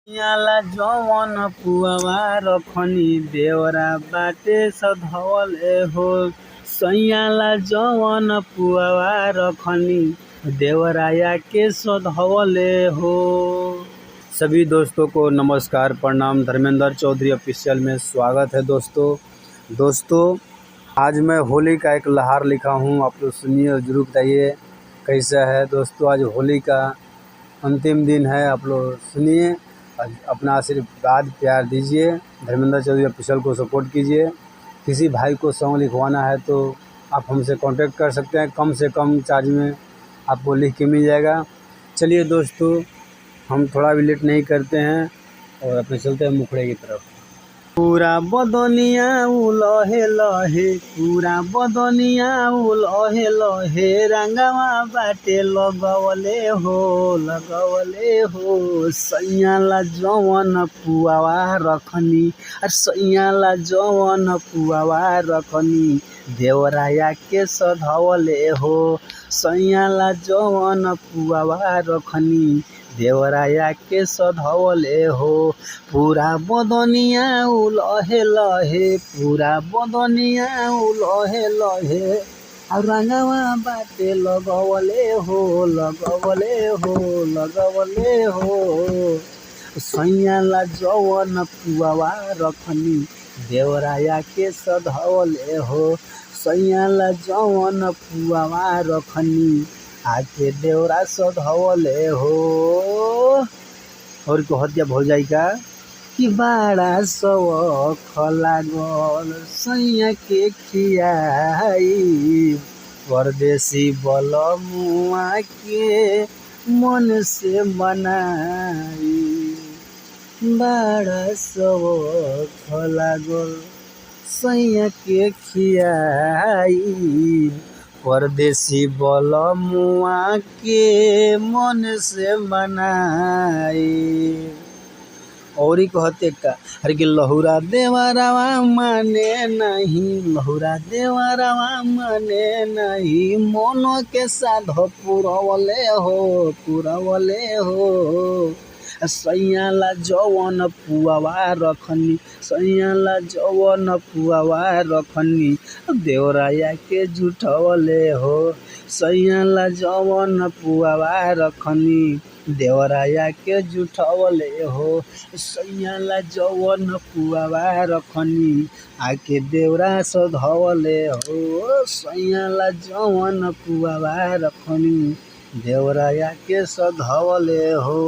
सैयाला जवन पुआवा रखनी देवरा बाटे सधवले हो। सैयाला जवन पुआवा रखनी देवराया के सधवले हो। सभी दोस्तों को नमस्कार, प्रणाम। धर्मेंद्र चौधरी ऑफिशियल में स्वागत है दोस्तों। आज मैं होली का एक लहार लिखा हूँ, आप लोग सुनिए और ज़रूर बताइए कैसा है। दोस्तों आज होली का अंतिम दिन है, आप लोग सुनिए, अपना आशीर्वाद प्यार दीजिए। धर्मेंद्र चौधरी ऑफिशियल को सपोर्ट कीजिए। किसी भाई को सॉन्ग लिखवाना है तो आप हमसे कांटेक्ट कर सकते हैं, कम से कम चार्ज में आपको लिख के मिल जाएगा। चलिए दोस्तों, हम थोड़ा भी लेट नहीं करते हैं और अपने चलते हैं मुखड़े की तरफ। पूरा बदनिया लहे लहे, पूरा बदनिया लहे लहे, रंगवा बाटे लगवले हो। सैयाला जवन पुआवा रखनी, सैयाला जवन पुआवा रखनी देवराया के सधवले हो। सैयाला जवन पुआवा रखनी देवराया के सधवले हो। पूरा बदनिया लहे लहे, पूरा बदनिया लहे लहे, और रंगवा बाटे लगवले हो। सैयाला जवन पुआवा रखनी देवराया के सधवले हो। सैयाला जवन पुआवा रखनी आके देवरा सधवले हो। और कहतिया भौजाई का कि बड़ा शौख लागल सैया के खियाई, परदेसी बलमुआ के मन से मनाई। बड़ा शौख लागल सैया के खियाई, परदेसी बलमुआ के मन से मनाई। और ही कहते का हर के लहुरा देवरवा माने नहीं, लहुरा देवरवा माने नहीं, मोनो के साध पुरवले हो। सैयाला जवन पुआवा रखनी, सैयाला जवन पुआवा रखनी देवराया के जुठवले हो। सैयाला जवन पुआवा रखनी देवराया के जुठवले हो। सैयाला जवन पुआवा रखनी आके देवरा सधवले हो। सैयाला जवन पुआवा रखनी देवराया के सधवले हो।